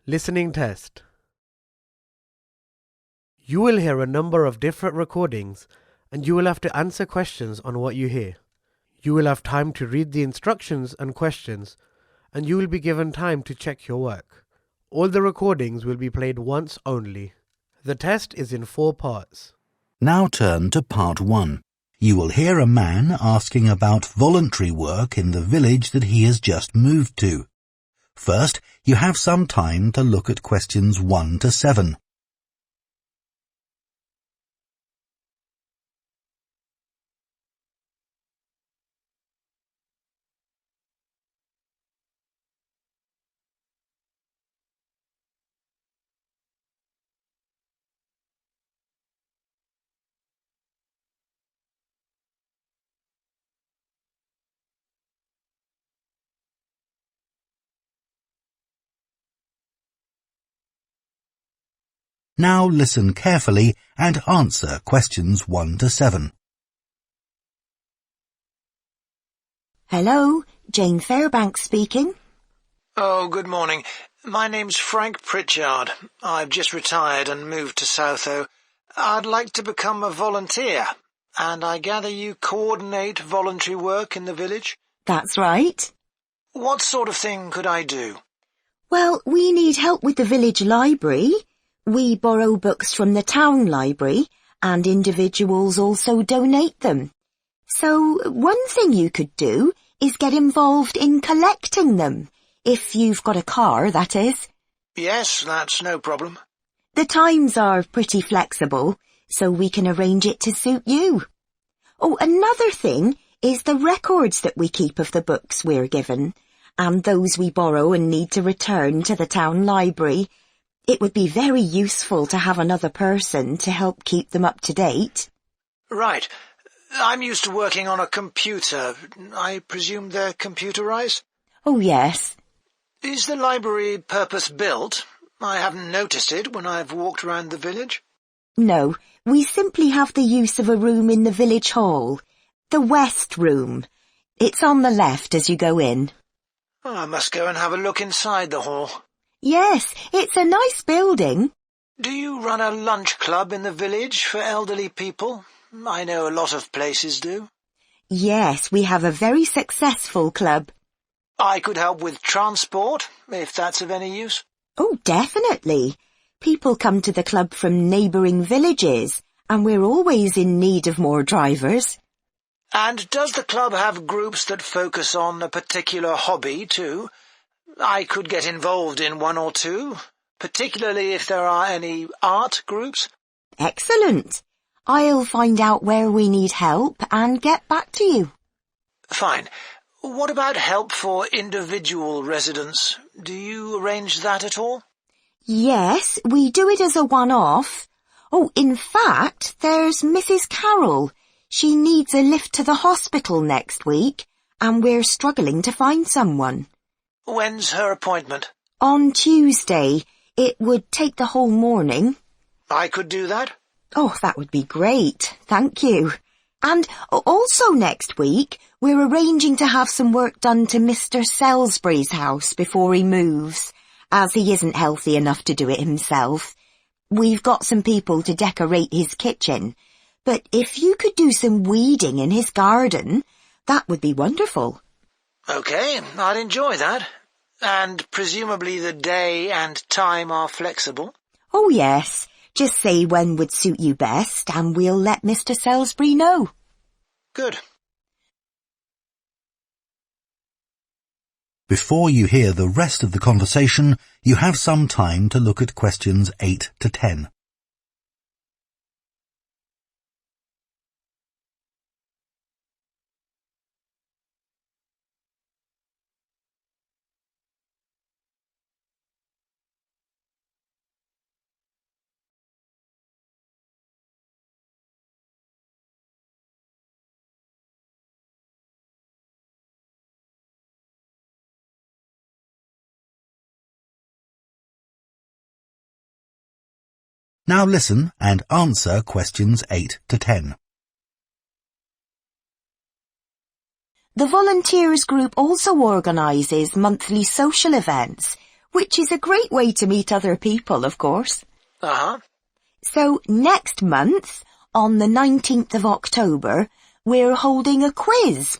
Listening test. You will hear a number of different recordings and you will have to answer questions on what you hear. You will have time to read the instructions and questions and you will be given time to check your work. All the recordings will be played once only. The test is in 4 parts. Now turn to part 1. You will hear a man asking about voluntary work in the village that he has just moved to. First, you have some time to look at questions 1 to 7. Now listen carefully and answer questions 1 to 7. Hello, Jane Fairbanks speaking. Oh, good morning. My name's Frank Pritchard. I've just retired and moved to Southo. I'd like to become a volunteer, and I gather you coordinate voluntary work in the village? That's right. What sort of thing could I do? Well, we need help with the village library. We borrow books from the town library, and individuals also donate them. So one thing you could do is get involved in collecting them, if you've got a car, that is. Yes, that's no problem. The times are pretty flexible, so we can arrange it to suit you. Oh, another thing is the records that we keep of the books we're given, and those we borrow and need to return to the town library. It would be very useful to have another person to help keep them up to date. Right. I'm used to working on a computer. I presume they're computerized? Oh, yes. Is the library purpose-built? I haven't noticed it when I've walked around the village. No, we simply have the use of a room in the village hall. The West Room. It's on the left as you go in. Oh, I must go and have a look inside the hall. Yes, it's a nice building. Do you run a lunch club in the village for elderly people? I know a lot of places do. Yes, we have a very successful club. I could help with transport, if that's of any use. Oh, definitely. People come to the club from neighbouring villages, and we're always in need of more drivers. And does the club have groups that focus on a particular hobby too? I could get involved in 1 or 2, particularly if there are any art groups. Excellent. I'll find out where we need help and get back to you. Fine. What about help for individual residents? Do you arrange that at all? Yes, we do it as a one-off. Oh, in fact, there's Mrs. Carroll. She needs a lift to the hospital next week, and we're struggling to find someone. When's her appointment? On Tuesday. It would take the whole morning. I could do that? Oh, that would be great. Thank you. And also next week, we're arranging to have some work done to Mr. Salisbury's house before he moves, as he isn't healthy enough to do it himself. We've got some people to decorate his kitchen, but if you could do some weeding in his garden, that would be wonderful. OK, I'd enjoy that. And presumably the day and time are flexible? Oh, yes. Just say when would suit you best, and we'll let Mr. Salisbury know. Good. Before you hear the rest of the conversation, you have some time to look at questions 8 to 10. Now listen and answer questions 8 to 10. The volunteers group also organises monthly social events which is a great way to meet other people, of course. Uh-huh. So next month, on the 19th of October, we're holding a quiz.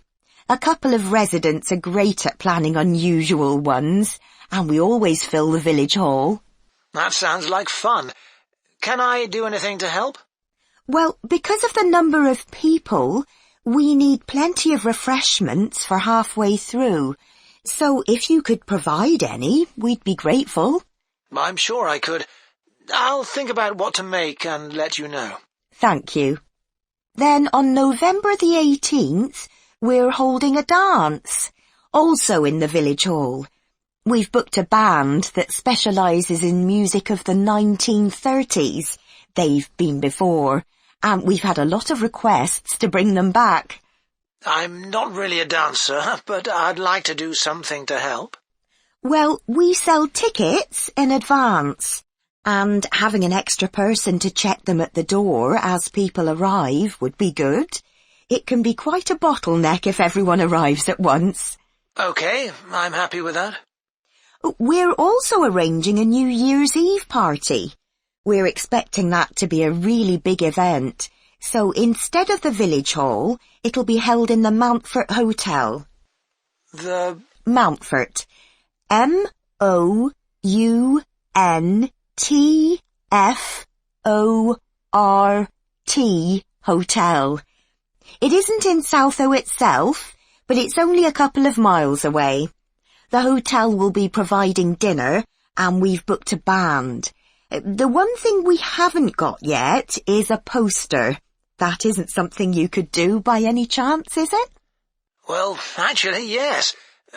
A couple of residents are great at planning unusual ones, and we always fill the village hall. That sounds like fun. Can I do anything to help? Well, because of the number of people, we need plenty of refreshments for halfway through. So if you could provide any, we'd be grateful. I'm sure I could. I'll think about what to make and let you know. Thank you. Then on November the 18th, we're holding a dance, also in the village hall. We've booked a band that specialises in music of the 1930s. They've been before, and we've had a lot of requests to bring them back. I'm not really a dancer, but I'd like to do something to help. Well, we sell tickets in advance, and having an extra person to check them at the door as people arrive would be good. It can be quite a bottleneck if everyone arrives at once. OK, I'm happy with that. We're also arranging a New Year's Eve party. We're expecting that to be a really big event, so instead of the village hall, it'll be held in the Mountfort Hotel. The... Mountfort. M-O-U-N-T-F-O-R-T Hotel. It isn't in Southo itself, but it's only a couple of miles away. The hotel will be providing dinner, and we've booked a band. The one thing we haven't got yet is a poster. That isn't something you could do by any chance, is it? Well, actually, yes.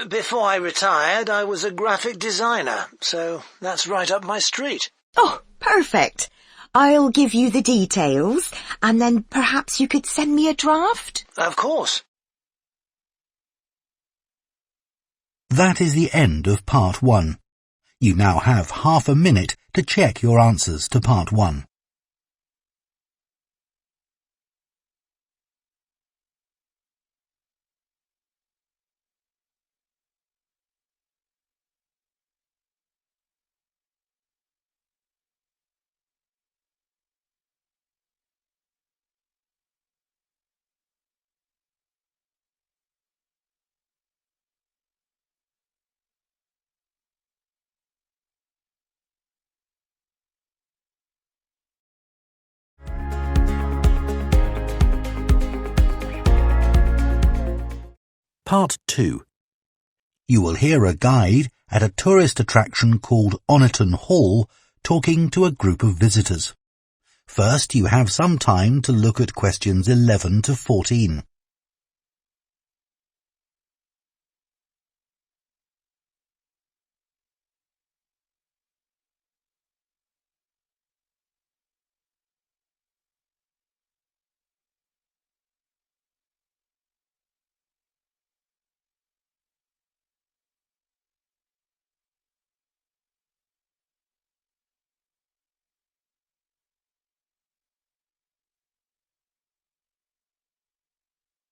Before I retired, I was a graphic designer, so that's right up my street. Oh, perfect. I'll give you the details, and then perhaps you could send me a draft? Of course. That is the end of part 1. You now have half a minute to check your answers to part 1. Part 2. You will hear a guide at a tourist attraction called Oniton Hall talking to a group of visitors. First, you have some time to look at questions 11 to 14.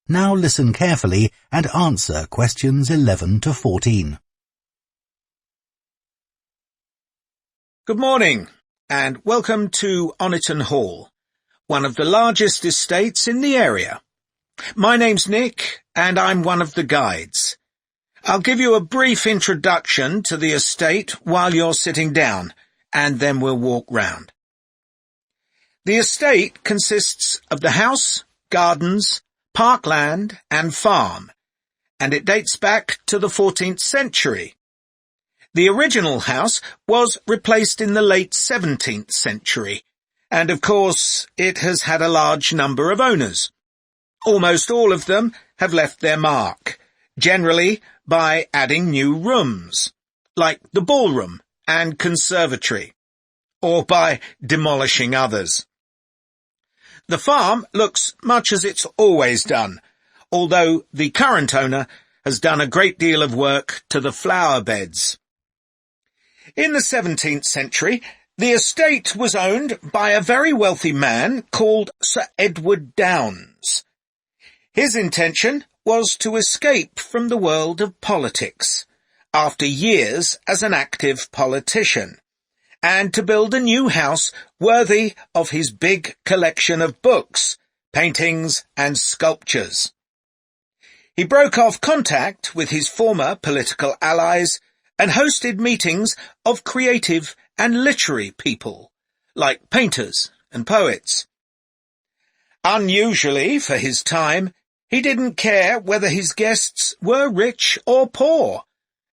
Now listen carefully and answer questions 11 to 14. Good morning, and welcome to Oniton Hall, one of the largest estates in the area. My name's Nick, and I'm one of the guides. I'll give you a brief introduction to the estate while you're sitting down, and then we'll walk round. The estate consists of the house, gardens, parkland and farm, and it dates back to the 14th century. The original house was replaced in the late 17th century, and of course it has had a large number of owners. Almost all of them have left their mark, generally by adding new rooms, like the ballroom and conservatory, or by demolishing others. The farm looks much as it's always done, although the current owner has done a great deal of work to the flower beds. In the 17th century, the estate was owned by a very wealthy man called Sir Edward Downes. His intention was to escape from the world of politics, after years as an active politician, and to build a new house worthy of his big collection of books, paintings and sculptures. He broke off contact with his former political allies and hosted meetings of creative and literary people, like painters and poets. Unusually for his time, he didn't care whether his guests were rich or poor,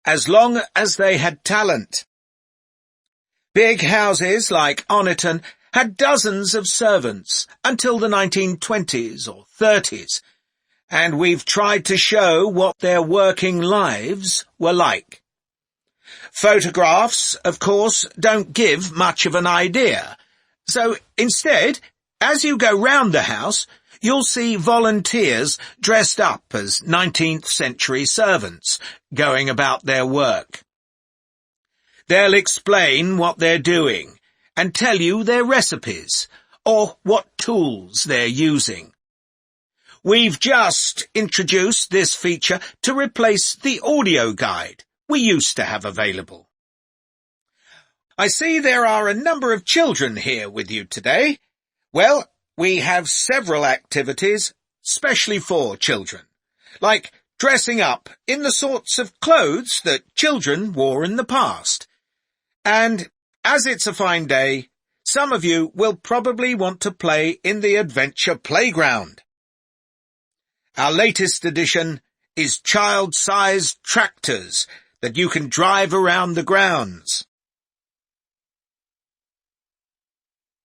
as long as they had talent. Big houses like Oniton had dozens of servants until the 1920s or 30s, and we've tried to show what their working lives were like. Photographs, of course, don't give much of an idea, so instead, as you go round the house, you'll see volunteers dressed up as 19th century servants going about their work. They'll explain what they're doing and tell you their recipes or what tools they're using. We've just introduced this feature to replace the audio guide we used to have available. I see there are a number of children here with you today. Well, we have several activities specially for children, like dressing up in the sorts of clothes that children wore in the past. And as it's a fine day, some of you will probably want to play in the adventure playground. Our latest addition is child-sized tractors that you can drive around the grounds.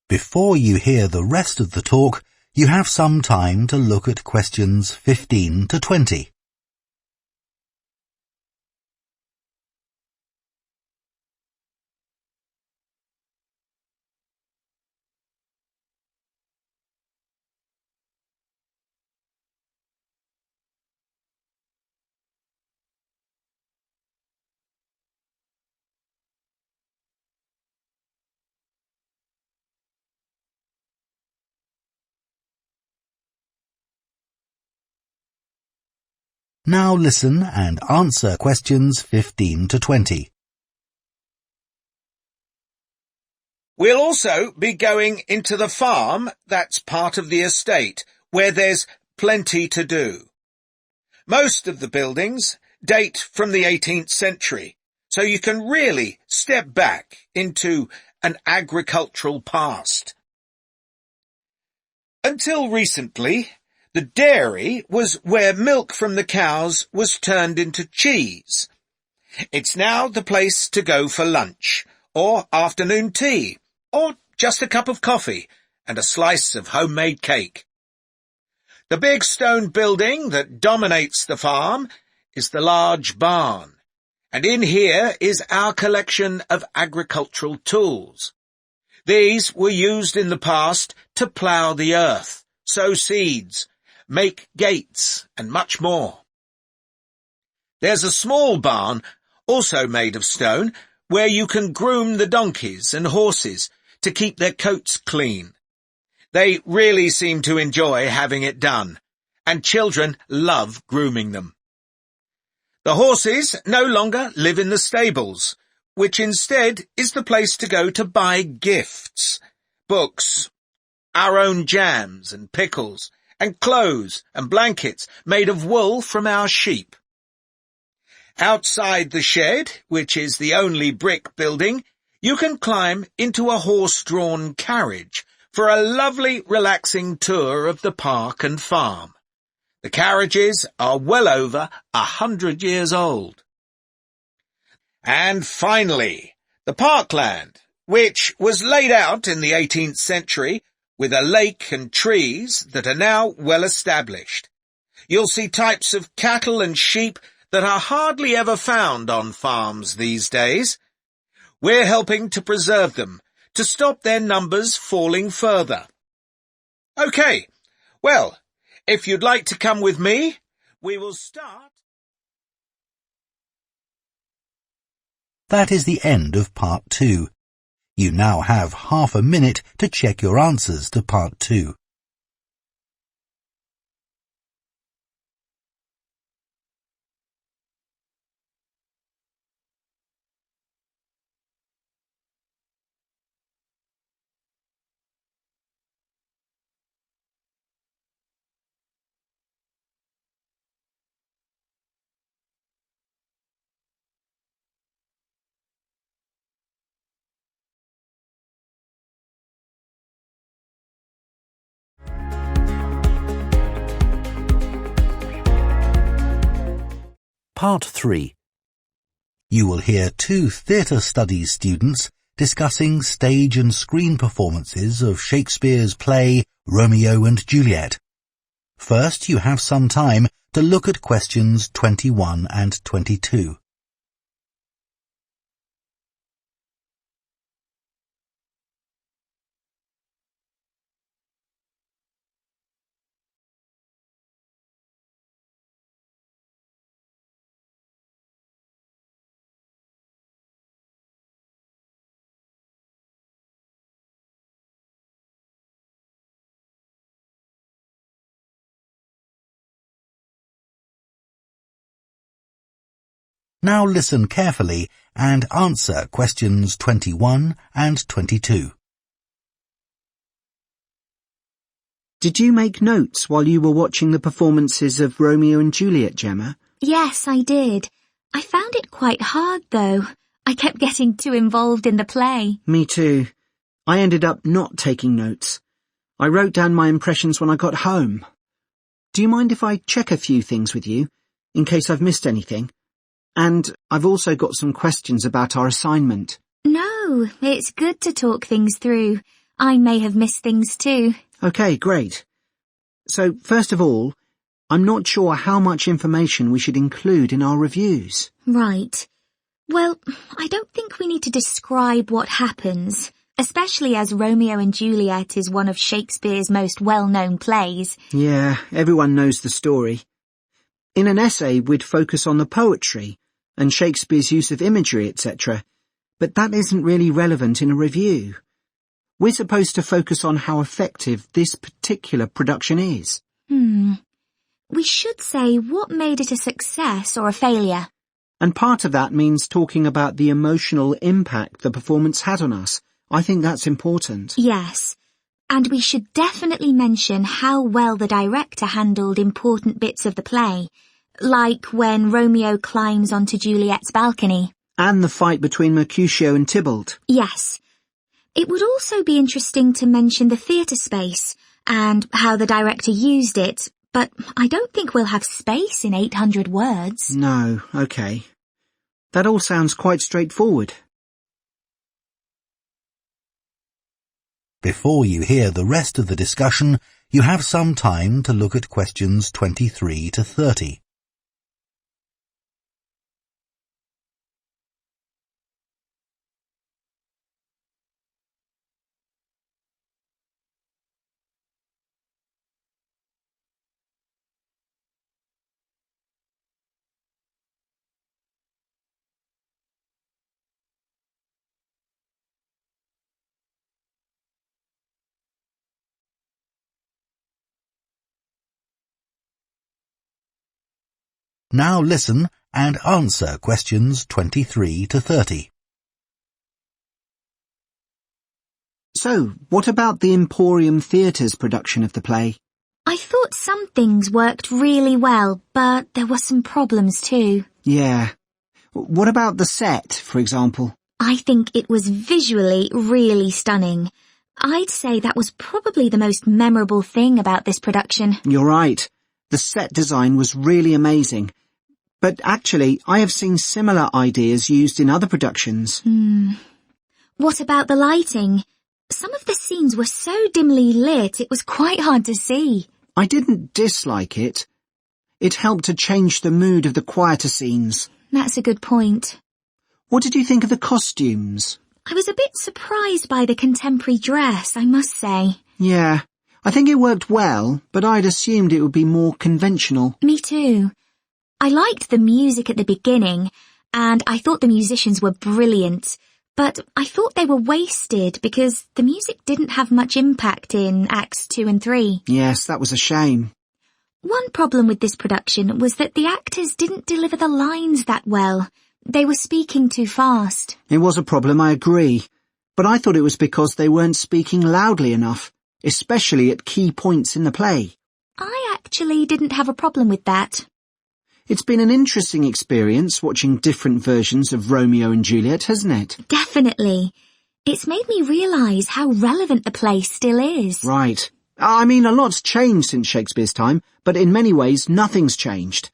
Before you hear the rest of the talk, you have some time to look at questions 15 to 20. Now listen and answer questions 15 to 20. We'll also be going into the farm that's part of the estate, where there's plenty to do. Most of the buildings date from the 18th century, so you can really step back into an agricultural past. Until recently, the dairy was where milk from the cows was turned into cheese. It's now the place to go for lunch, or afternoon tea, or just a cup of coffee and a slice of homemade cake. The big stone building that dominates the farm is the large barn, and in here is our collection of agricultural tools. These were used in the past to plough the earth, sow seeds, make gates, and much more. There's a small barn, also made of stone, where you can groom the donkeys and horses to keep their coats clean. They really seem to enjoy having it done, and children love grooming them. The horses no longer live in the stables, which instead is the place to go to buy gifts, books, our own jams and pickles, and clothes and blankets made of wool from our sheep. Outside the shed, which is the only brick building, you can climb into a horse-drawn carriage for a lovely, relaxing tour of the park and farm. The carriages are well over 100 years old. And finally, the parkland, which was laid out in the 18th century with a lake and trees that are now well established. You'll see types of cattle and sheep that are hardly ever found on farms these days. We're helping to preserve them, to stop their numbers falling further. OK, well, if you'd like to come with me, we will start. That is the end of part 2. You now have half a minute to check your answers to part 2. Part 3. You will hear 2 theatre studies students discussing stage and screen performances of Shakespeare's play Romeo and Juliet. First, you have some time to look at questions 21 and 22. Now listen carefully and answer questions 21 and 22. Did you make notes while you were watching the performances of Romeo and Juliet, Gemma? Yes, I did. I found it quite hard, though. I kept getting too involved in the play. Me too. I ended up not taking notes. I wrote down my impressions when I got home. Do you mind if I check a few things with you, in case I've missed anything? And I've also got some questions about our assignment. No, it's good to talk things through. I may have missed things too. Okay, great. So, first of all, I'm not sure how much information we should include in our reviews. Right. Well, I don't think we need to describe what happens, especially as Romeo and Juliet is one of Shakespeare's most well-known plays. Yeah, everyone knows the story. In an essay, we'd focus on the poetry and Shakespeare's use of imagery, etc., but that isn't really relevant in a review. We're supposed to focus on how effective this particular production is. We should say what made it a success or a failure. And part of that means talking about the emotional impact the performance had on us. I think that's important. Yes, and we should definitely mention how well the director handled important bits of the play, like when Romeo climbs onto Juliet's balcony. And the fight between Mercutio and Tybalt. Yes. It would also be interesting to mention the theatre space and how the director used it, but I don't think we'll have space in 800 words. No, okay. That all sounds quite straightforward. Before you hear the rest of the discussion, you have some time to look at questions 23 to 30. Now listen and answer questions 23 to 30. So, what about the Emporium Theatre's production of the play? I thought some things worked really well, but there were some problems too. Yeah. What about the set, for example? I think it was visually really stunning. I'd say that was probably the most memorable thing about this production. You're right. The set design was really amazing. But actually, I have seen similar ideas used in other productions. What about the lighting? Some of the scenes were so dimly lit, it was quite hard to see. I didn't dislike it. It helped to change the mood of the quieter scenes. That's a good point. What did you think of the costumes? I was a bit surprised by the contemporary dress, I must say. Yeah, I think it worked well, but I'd assumed it would be more conventional. Me too. I liked the music at the beginning, and I thought the musicians were brilliant, but I thought they were wasted because the music didn't have much impact in Acts 2 and 3. Yes, that was a shame. One problem with this production was that the actors didn't deliver the lines that well. They were speaking too fast. It was a problem, I agree. But I thought it was because they weren't speaking loudly enough, especially at key points in the play. I actually didn't have a problem with that. It's been an interesting experience watching different versions of Romeo and Juliet, hasn't it? Definitely. It's made me realise how relevant the play still is. Right. I mean, a lot's changed since Shakespeare's time, but in many ways nothing's changed.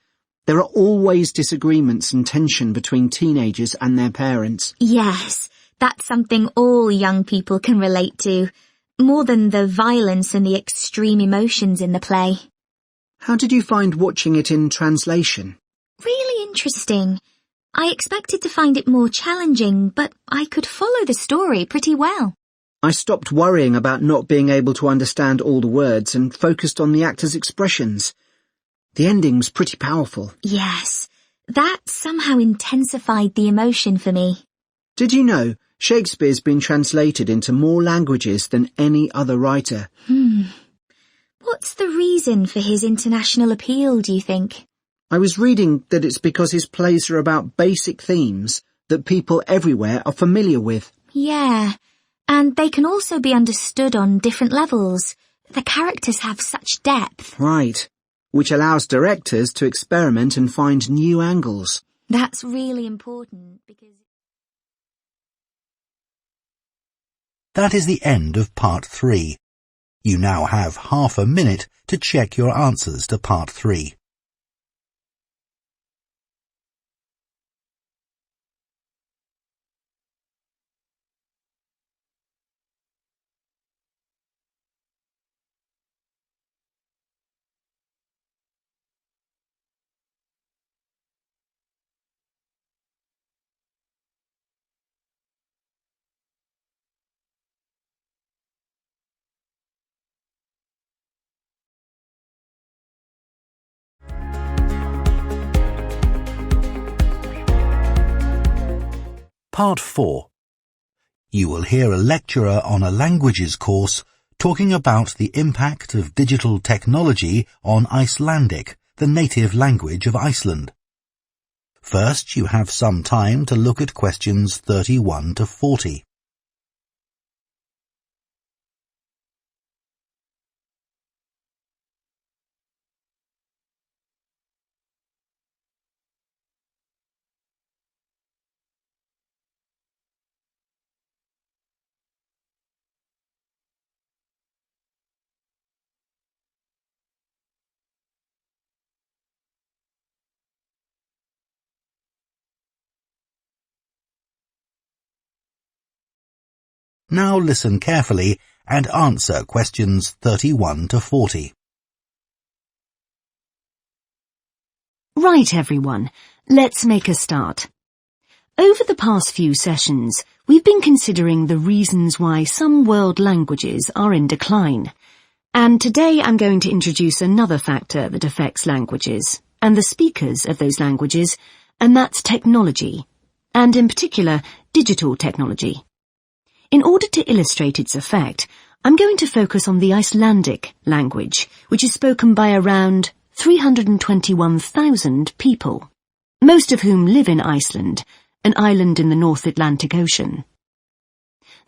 There are always disagreements and tension between teenagers and their parents. Yes, that's something all young people can relate to, more than the violence and the extreme emotions in the play. How did you find watching it in translation? Really interesting. I expected to find it more challenging, but I could follow the story pretty well. I stopped worrying about not being able to understand all the words and focused on the actors' expressions. The ending's pretty powerful. Yes, that somehow intensified the emotion for me. Did you know Shakespeare's been translated into more languages than any other writer? What's the reason for his international appeal, do you think? I was reading that it's because his plays are about basic themes that people everywhere are familiar with. Yeah, and they can also be understood on different levels. The characters have such depth. Right, which allows directors to experiment and find new angles. That's really important because... That is the end of part 3. You now have half a minute to check your answers to part 3. Part 4. You will hear a lecturer on a languages course talking about the impact of digital technology on Icelandic, the native language of Iceland. First, you have some time to look at questions 31 to 40. Now listen carefully and answer questions 31 to 40. Right, everyone, let's make a start. Over the past few sessions, we've been considering the reasons why some world languages are in decline. And today I'm going to introduce another factor that affects languages, and the speakers of those languages, and that's technology, and in particular, digital technology. In order to illustrate its effect, I'm going to focus on the Icelandic language, which is spoken by around 321,000 people, most of whom live in Iceland, an island in the North Atlantic Ocean.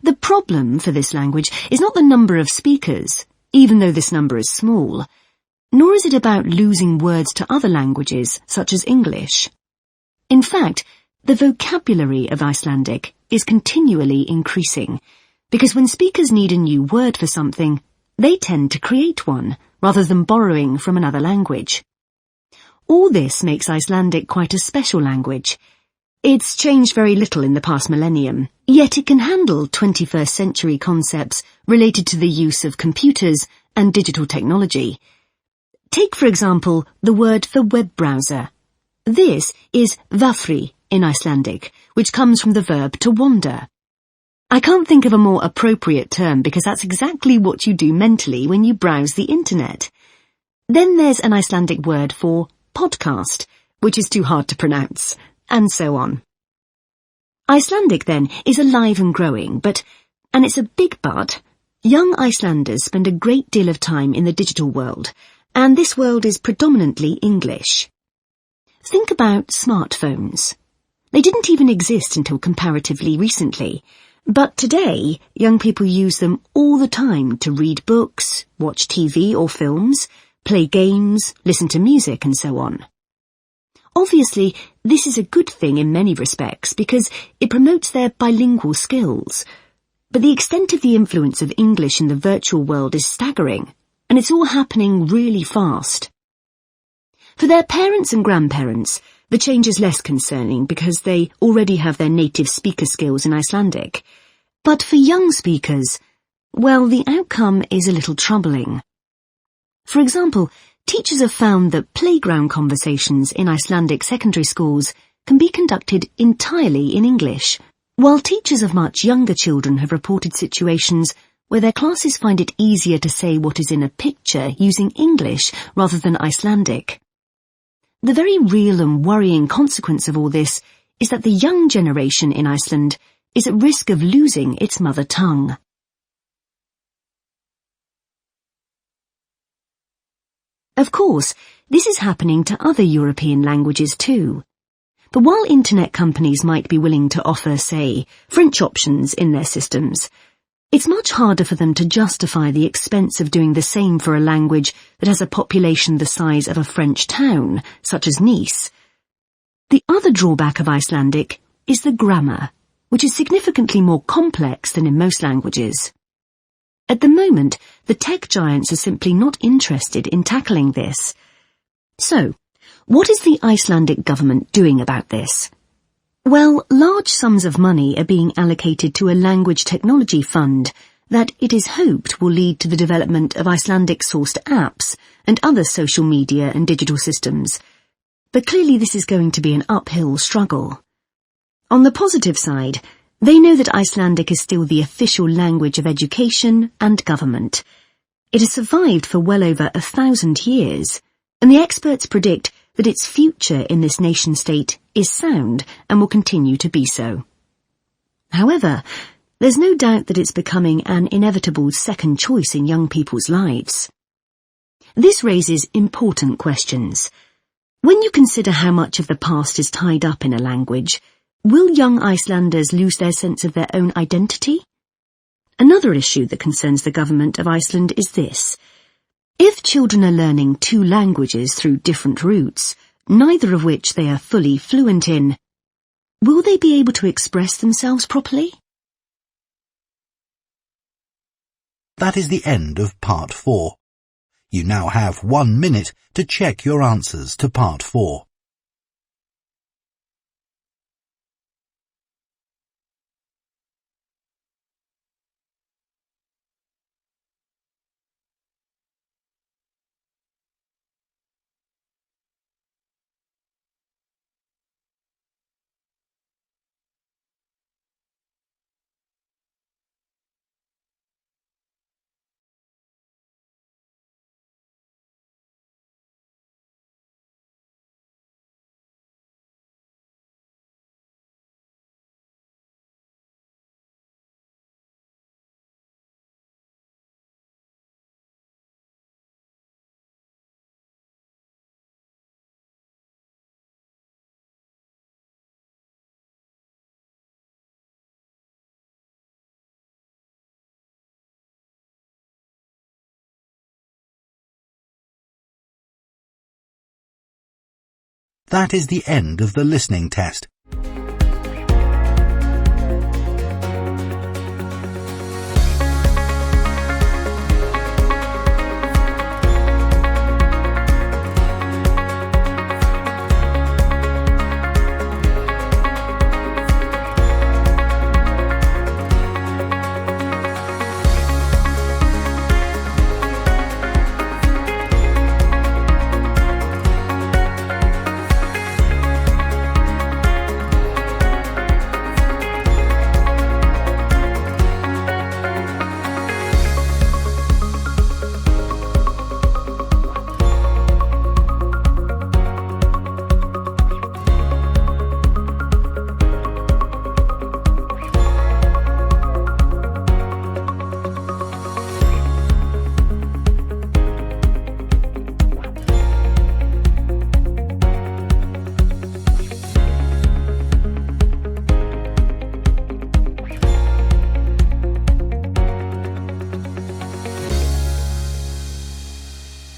The problem for this language is not the number of speakers, even though this number is small, nor is it about losing words to other languages, such as English. In fact, the vocabulary of Icelandic is continually increasing, because when speakers need a new word for something, they tend to create one, rather than borrowing from another language. All this makes Icelandic quite a special language. It's changed very little in the past millennium, yet it can handle 21st century concepts related to the use of computers and digital technology. Take, for example, the word for web browser. This is vafri in Icelandic, which comes from the verb to wander. I can't think of a more appropriate term because that's exactly what you do mentally when you browse the internet. Then there's an Icelandic word for podcast, which is too hard to pronounce, and so on. Icelandic, then, is alive and growing, and it's a big but, young Icelanders spend a great deal of time in the digital world, and this world is predominantly English. Think about smartphones. They didn't even exist until comparatively recently, but today young people use them all the time to read books, watch TV or films, play games, listen to music and so on. Obviously, this is a good thing in many respects because it promotes their bilingual skills. But the extent of the influence of English in the virtual world is staggering, and it's all happening really fast. For their parents and grandparents, the change is less concerning because they already have their native speaker skills in Icelandic. But for young speakers, well, the outcome is a little troubling. For example, teachers have found that playground conversations in Icelandic secondary schools can be conducted entirely in English, while teachers of much younger children have reported situations where their classes find it easier to say what is in a picture using English rather than Icelandic. The very real and worrying consequence of all this is that the young generation in Iceland is at risk of losing its mother tongue. Of course, this is happening to other European languages too. But while internet companies might be willing to offer, say, French options in their systems, it's much harder for them to justify the expense of doing the same for a language that has a population the size of a French town, such as Nice. The other drawback of Icelandic is the grammar, which is significantly more complex than in most languages. At the moment, the tech giants are simply not interested in tackling this. So, what is the Icelandic government doing about this? Well, large sums of money are being allocated to a language technology fund that it is hoped will lead to the development of Icelandic-sourced apps and other social media and digital systems. But clearly this is going to be an uphill struggle. On the positive side, they know that Icelandic is still the official language of education and government. It has survived for well over 1,000 years, and the experts predict that its future in this nation-state is sound and will continue to be so. However, there's no doubt that it's becoming an inevitable second choice in young people's lives. This raises important questions. When you consider how much of the past is tied up in a language, will young Icelanders lose their sense of their own identity? Another issue that concerns the government of Iceland is this. If children are learning two languages through different routes, neither of which they are fully fluent in, will they be able to express themselves properly? That is the end of Part 4. You now have 1 minute to check your answers to Part 4. That is the end of the listening test.